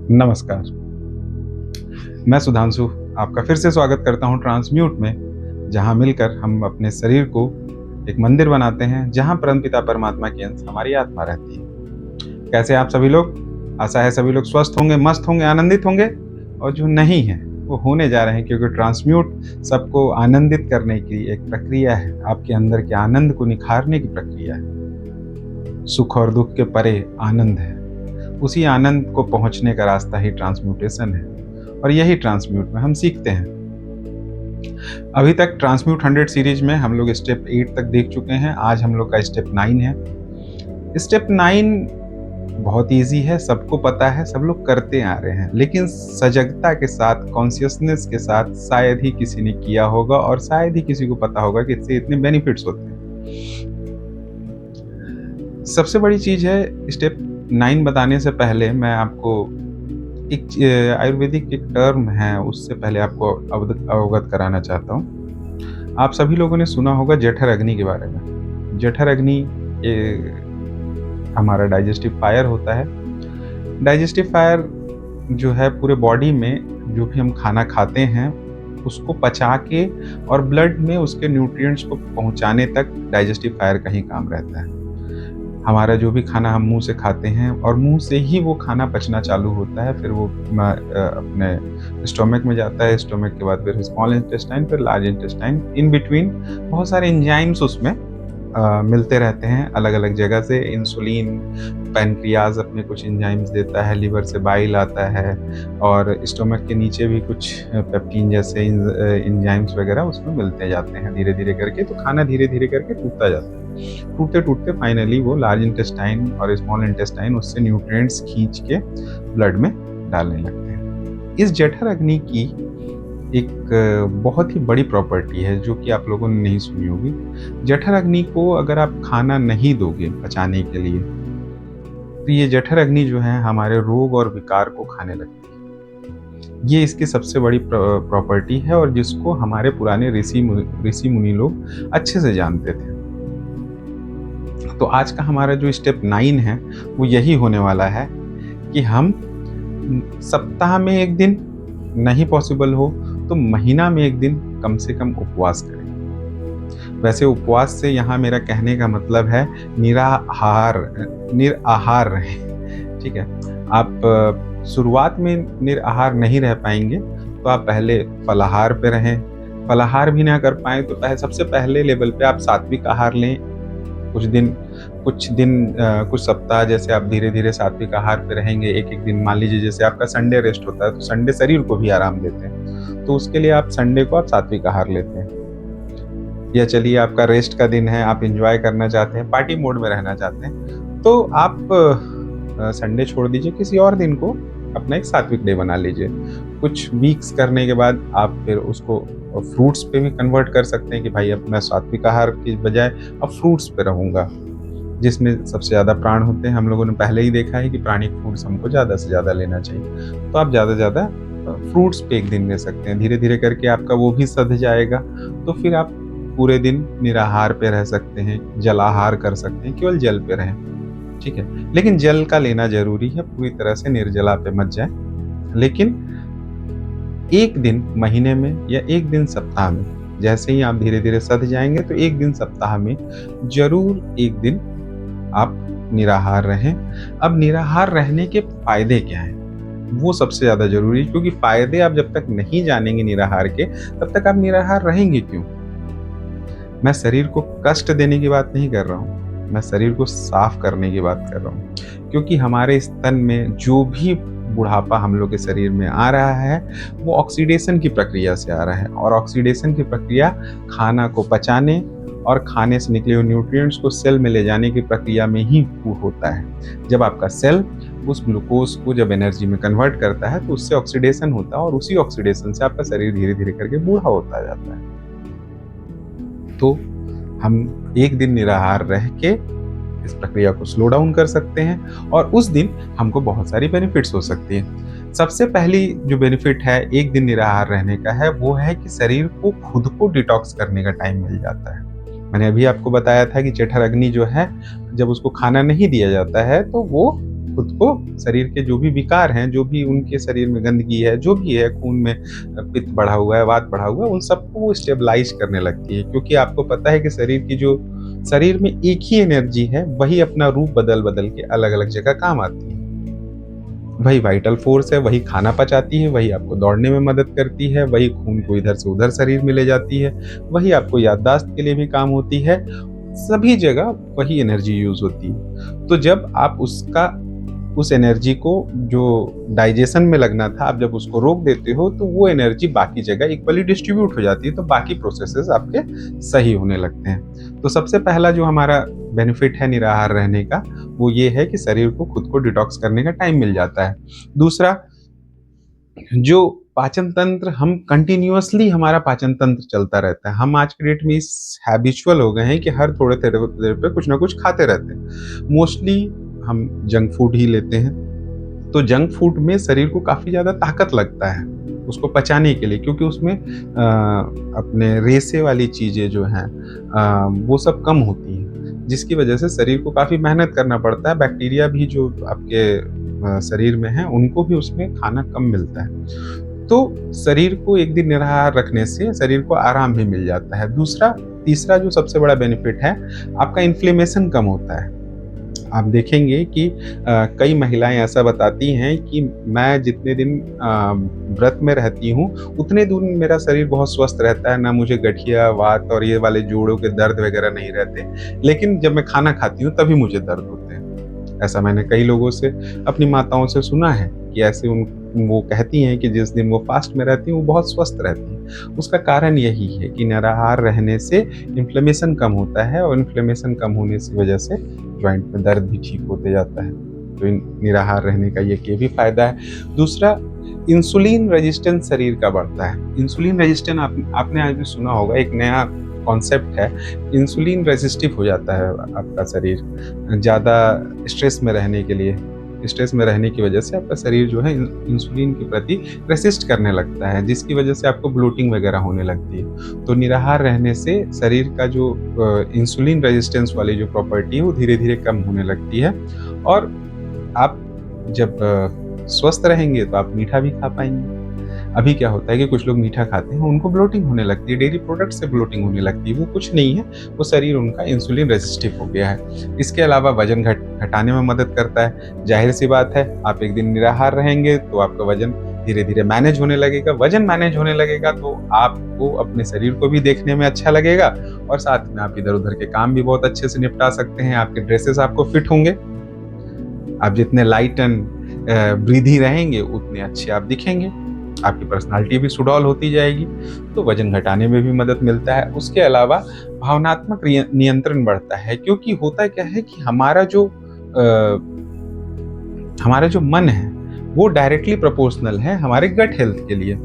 नमस्कार, मैं सुधांशु आपका फिर से स्वागत करता हूँ ट्रांसम्यूट में, जहाँ मिलकर हम अपने शरीर को एक मंदिर बनाते हैं, जहाँ परमपिता परमात्मा की अंश हमारी आत्मा रहती है। कैसे आप सभी लोग? आशा है सभी लोग स्वस्थ होंगे, मस्त होंगे, आनंदित होंगे और जो नहीं हैं, वो होने जा रहे हैं क्योंकि ट्रांसम्यूट सबको आनंदित करने की एक प्रक्रिया है, आपके अंदर के आनंद को निखारने की प्रक्रिया है। सुख और दुःख के परे आनंद है। उसी आनंद को पहुंचने का रास्ता ही ट्रांसम्यूटेशन है और यही ट्रांसम्यूट में हम सीखते हैं। अभी तक ट्रांसम्यूट 100 सीरीज में हम लोग स्टेप 8 तक देख चुके हैं। आज हम लोग का स्टेप 9 है। स्टेप 9 बहुत इजी है, सबको पता है, सब लोग करते आ रहे हैं, लेकिन सजगता के साथ, कॉन्शियसनेस के साथ शायद ही किसी ने किया होगा और शायद ही किसी को पता होगा कि इससे इतने बेनिफिट्स होते हैं। सबसे बड़ी चीज है, स्टेप 9 बताने से पहले मैं आपको एक आयुर्वेदिक एक टर्म है, उससे पहले आपको अवगत कराना चाहता हूँ। आप सभी लोगों ने सुना होगा जठर अग्नि के बारे में। जठर अग्नि हमारा डाइजेस्टिव फायर होता है। डाइजेस्टिव फायर जो है पूरे बॉडी में जो भी हम खाना खाते हैं उसको पचा के और ब्लड में उसके न्यूट्रिएंट्स को पहुंचाने तक डाइजेस्टिव फायर का ही काम रहता है। हमारा जो भी खाना हम मुंह से खाते हैं और मुंह से ही वो खाना पचना चालू होता है, फिर वो अपने स्टोमक में जाता है। स्टोमक के बाद फिर स्मॉल इंटेस्टाइन, फिर लार्ज इंटेस्टाइन। इन बिटवीन बहुत सारे एंजाइम्स उसमें मिलते रहते हैं अलग अलग जगह से। इंसुलिन, पैनक्रियाज अपने कुछ एंजाइम्स देता है, लीवर से बाइल आता है और स्टोमक के नीचे भी कुछ पेप्टिन जैसे एंजाइम्स वगैरह उसमें मिलते जाते हैं धीरे धीरे करके। तो खाना धीरे धीरे करके टूटता जाता है। टूटते टूटते फाइनली वो लार्ज इंटेस्टाइन और स्मॉल इंटेस्टाइन उससे न्यूट्रिएंट्स खींच के ब्लड में डालने लगते हैं। इस जठर अग्नि की एक बहुत ही बड़ी प्रॉपर्टी है जो कि आप लोगों ने नहीं सुनी होगी। जठर अग्नि को अगर आप खाना नहीं दोगे पचाने के लिए, तो ये जठर अग्नि जो है हमारे रोग और विकार को खाने लगती है। ये इसकी सबसे बड़ी प्रॉपर्टी है और जिसको हमारे पुराने ऋषि मुनि लोग अच्छे से जानते थे। तो आज का हमारा जो स्टेप 9 है वो यही होने वाला है कि हम सप्ताह में एक दिन, नहीं पॉसिबल हो तो महीना में एक दिन कम से कम उपवास करें। वैसे उपवास से यहाँ मेरा कहने का मतलब है निराहार रहें। ठीक है, आप शुरुआत में निराहार नहीं रह पाएंगे तो आप पहले फलाहार पे रहें। फलाहार भी ना कर पाए तो सबसे पहले लेवल पे आप सात्विक आहार लें। कुछ सप्ताह जैसे आप धीरे धीरे सात्विक आहार पे रहेंगे। एक एक दिन, मान लीजिए जैसे आपका संडे रेस्ट होता है तो संडे शरीर को भी आराम देते हैं, तो उसके लिए आप संडे को आप सात्विक आहार लेते हैं। या चलिए आपका रेस्ट का दिन है, आप एंजॉय करना चाहते हैं, पार्टी मोड में रहना चाहते हैं, तो आप संडे छोड़ दीजिए, किसी और दिन को अपना एक सात्विक डे बना लीजिए। कुछ वीक्स करने के बाद आप फिर उसको फ्रूट्स पे भी कन्वर्ट कर सकते हैं कि भाई अब मैं सात्विक आहार की बजाय अब फ्रूट्स पे रहूँगा, जिसमें सबसे ज़्यादा प्राण होते हैं। हम लोगों ने पहले ही देखा है कि प्राणिक फ्रूट्स हमको ज़्यादा से ज़्यादा लेना चाहिए, तो आप ज़्यादा से ज़्यादा फ्रूट्स पे एक दिन ले सकते हैं। धीरे धीरे करके आपका वो भी सध जाएगा, तो फिर आप पूरे दिन निराहार पे रह सकते हैं, जलाहार कर सकते हैं, केवल जल पे रहें। ठीक है, लेकिन जल का लेना जरूरी है, पूरी तरह से निर्जला पे मत जाए। लेकिन एक दिन महीने में या एक दिन सप्ताह में, जैसे ही आप धीरे धीरे सध जाएंगे तो एक दिन सप्ताह में जरूर एक दिन आप निराहार रहें। अब निराहार रहने के फायदे क्या हैं वो सबसे ज्यादा जरूरी है, क्योंकि फायदे आप जब तक नहीं जानेंगे निराहार के, तब तक आप निराहार रहेंगे क्यों। मैं शरीर को कष्ट देने की बात नहीं कर रहा हूँ, मैं शरीर को साफ करने की बात कर रहा हूँ। क्योंकि हमारे स्तन में जो भी बुढ़ापा हम लोग के शरीर में आ रहा है वो ऑक्सीडेशन की प्रक्रिया से आ रहा है, और ऑक्सीडेशन की प्रक्रिया खाना को पचाने और खाने से निकले हुए न्यूट्रिएंट्स को सेल में ले जाने की प्रक्रिया में ही होता है। जब आपका सेल उस ग्लूकोज को जब एनर्जी में कन्वर्ट करता है तो उससे ऑक्सीडेशन होता है, और उसी ऑक्सीडेशन से आपका शरीर धीरे धीरे करके बूढ़ा होता जाता है। तो हम एक दिन निराहार रह के इस प्रक्रिया को स्लो डाउन कर सकते हैं और उस दिन हमको बहुत सारी बेनिफिट्स हो सकती हैं। सबसे पहली जो बेनिफिट है एक दिन निराहार रहने का है वो है कि शरीर को खुद को डिटॉक्स करने का टाइम मिल जाता है। मैंने अभी आपको बताया था कि जठर अग्नि जो है, जब उसको खाना नहीं दिया जाता है तो वो खुद को, शरीर के जो भी विकार हैं, जो भी उनके शरीर में गंदगी है, जो भी है, खून में पित्त बढ़ा हुआ है, वात बढ़ा हुआ है, उन सबको वो स्टेबलाइज करने लगती है। क्योंकि आपको पता है कि शरीर में एक ही एनर्जी है, वही अपना रूप बदल बदल के अलग अलग जगह काम आती है। वही वाइटल फोर्स है, वही खाना पचाती है, वही आपको दौड़ने में मदद करती है, वही खून को इधर से उधर शरीर में ले जाती है, वही आपको याददाश्त के लिए भी काम होती है। सभी जगह वही एनर्जी यूज होती है। तो जब आप उस एनर्जी को जो डाइजेशन में लगना था, आप जब उसको रोक देते हो तो वो एनर्जी बाकी जगह इक्वली डिस्ट्रीब्यूट हो जाती है, तो बाकी प्रोसेसेस आपके सही होने लगते हैं। तो सबसे पहला जो हमारा बेनिफिट है निराहार रहने का, वो ये है कि शरीर को खुद को डिटॉक्स करने का टाइम मिल जाता है। दूसरा, जो पाचन तंत्र, हम कंटिन्यूअसली हमारा पाचन तंत्र चलता रहता है। हम आज के डेट में इस हैबिचुअल हो गए हैं कि हर थोड़े थोड़े देर पे कुछ ना कुछ खाते रहते हैं। मोस्टली हम जंक फूड ही लेते हैं। तो जंक फूड में शरीर को काफ़ी ज़्यादा ताकत लगता है उसको पचाने के लिए, क्योंकि उसमें अपने रेसे वाली चीज़ें जो हैं वो सब कम होती हैं, जिसकी वजह से शरीर को काफ़ी मेहनत करना पड़ता है। बैक्टीरिया भी जो आपके शरीर में है, उनको भी उसमें खाना कम मिलता है। तो शरीर को एक दिन निराहार रखने से शरीर को आराम भी मिल जाता है। तीसरा जो सबसे बड़ा बेनिफिट है, आपका इन्फ्लेमेशन कम होता है। आप देखेंगे कि कई महिलाएं ऐसा बताती हैं कि मैं जितने दिन व्रत में रहती हूँ, उतने दिन मेरा शरीर बहुत स्वस्थ रहता है, ना मुझे गठिया, वात और ये वाले जोड़ों के दर्द वगैरह नहीं रहते। लेकिन जब मैं खाना खाती हूँ तभी मुझे दर्द होते हैं। ऐसा मैंने कई लोगों से, अपनी माताओं से सुना है कि ऐसे वो कहती हैं कि जिस दिन वो फास्ट में रहती हैं वो बहुत स्वस्थ रहती हैं। उसका कारण यही है कि निराहार रहने से इन्फ्लेमेशन कम होता है, और इन्फ्लेमेशन कम होने की वजह से जॉइंट में दर्द भी ठीक होते जाता है। तो निराहार रहने का ये भी फायदा है। दूसरा, इंसुलिन रेजिस्टेंस शरीर का बढ़ता है। इंसुलिन रेजिस्टेंस आपने आज भी सुना होगा, एक नया कॉन्सेप्ट है। इंसुलिन रेजिस्टिव हो जाता है आपका शरीर, ज़्यादा स्ट्रेस में रहने के लिए। स्ट्रेस में रहने की वजह से आपका शरीर जो है इंसुलिन के प्रति रेसिस्ट करने लगता है, जिसकी वजह से आपको ब्लोटिंग वगैरह होने लगती है। तो निराहार रहने से शरीर का जो इंसुलिन रेजिस्टेंस वाली जो प्रॉपर्टी है वो धीरे धीरे कम होने लगती है। और आप जब स्वस्थ रहेंगे तो आप मीठा भी खा पाएंगे। अभी क्या होता है कि कुछ लोग मीठा खाते हैं, उनको ब्लोटिंग होने लगती है, डेयरी प्रोडक्ट से ब्लोटिंग होने लगती है। वो कुछ नहीं है, वो शरीर उनका इंसुलिन रेजिस्टिव हो गया है। इसके अलावा वजन घटाने में मदद करता है। जाहिर सी बात है, आप एक दिन निराहार रहेंगे तो आपका वजन धीरे धीरे मैनेज होने लगेगा। वजन मैनेज होने लगेगा तो आपको अपने शरीर को भी देखने में अच्छा लगेगा, और साथ में आप इधर उधर के काम भी बहुत अच्छे से निपटा सकते हैं। आपके ड्रेसेस आपको फिट होंगे। आप जितने लाइट एंड ब्रीदी रहेंगे उतने अच्छे आप दिखेंगे। आपकी पर्सनालिटी भी सुडौल होती जाएगी, तो वजन घटाने में भी मदद मिलता है। उसके अलावा भावनात्मक नियंत्रण बढ़ता है, क्योंकि होता क्या है कि हमारा जो मन है वो डायरेक्टली प्रोपोर्शनल है हमारे गट हेल्थ के लिए,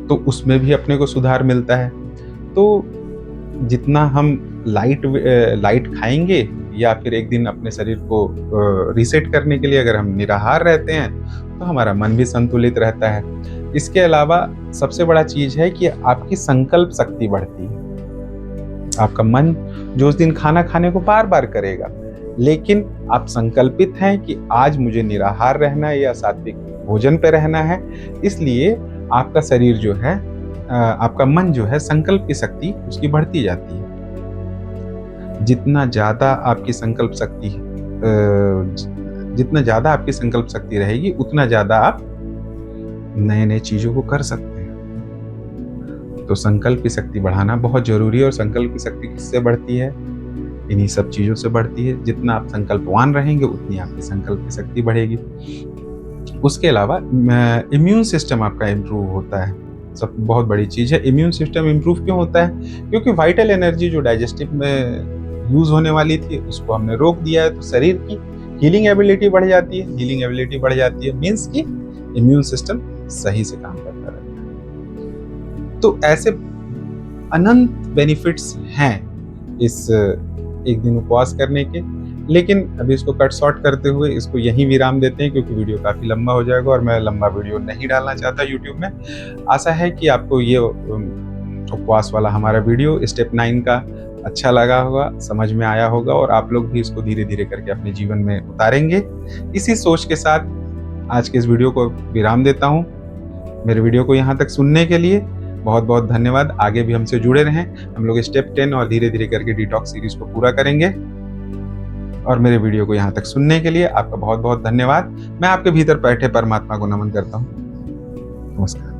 तो उसमें भी अपने को सुधार मिलता है। तो जितना हम लाइट खाएंगे, या फिर एक दिन अपने शरीर को रीसेट करने के लिए अगर हम निराहार रहते हैं, तो हमारा मन भी संतुलित रहता है। इसके अलावा सबसे बड़ा चीज है कि आपकी संकल्प शक्ति बढ़ती है। आपका मन जो उस दिन खाना खाने को बार बार करेगा, लेकिन आप संकल्पित हैं कि आज मुझे निराहार रहना है या सात्विक भोजन पे रहना है, इसलिए आपका शरीर जो है, आपका मन जो है, संकल्प की शक्ति उसकी बढ़ती जाती है। जितना ज़्यादा आपकी संकल्प शक्ति रहेगी, उतना ज़्यादा आप नए नए चीज़ों को कर सकते हैं। तो संकल्प की शक्ति बढ़ाना बहुत जरूरी है। और संकल्प की शक्ति किससे बढ़ती है? इन्हीं सब चीज़ों से बढ़ती है। जितना आप संकल्पवान रहेंगे, उतनी आपकी संकल्प की शक्ति बढ़ेगी। उसके अलावा इम्यून सिस्टम आपका इम्प्रूव होता है। सब बहुत बड़ी चीज़ है। इम्यून सिस्टम इम्प्रूव क्यों होता है? क्योंकि वाइटल एनर्जी जो डाइजेस्टिव में यूज होने वाली थी, उसको हमने रोक दिया है, तो शरीर की हीलिंग एबिलिटी बढ़ जाती है। हीलिंग एबिलिटी बढ़ जाती है मीन्स कि इम्यून सिस्टम सही से काम करता रहता है। तो ऐसे अनंत बेनिफिट्स हैं इस एक दिन उपवास करने के। लेकिन अभी इसको कट शॉर्ट करते हुए इसको यहीं विराम देते हैं, क्योंकि वीडियो काफ़ी लंबा हो जाएगा और मैं लंबा वीडियो नहीं डालना चाहता यूट्यूब में। आशा है कि आपको ये उपवास वाला हमारा वीडियो स्टेप 9 का अच्छा लगा होगा, समझ में आया होगा और आप लोग भी इसको धीरे-धीरे करके अपने जीवन में उतारेंगे। इसी सोच के साथ आज के इस वीडियो को विराम देता हूँ। मेरे वीडियो को यहाँ तक सुनने के लिए बहुत-बहुत धन्यवाद। आगे भी हमसे जुड़े रहें। हम लोग स्टेप 10 और धीरे-धीरे करके डिटॉक्स सीरीज़ को पूरा करेंगे। और मेरे वीडियो को यहाँ तक सुनने के लिए आपका बहुत-बहुत धन्यवाद। मैं आपके भीतर बैठे परमात्मा को नमन करता हूँ। नमस्कार।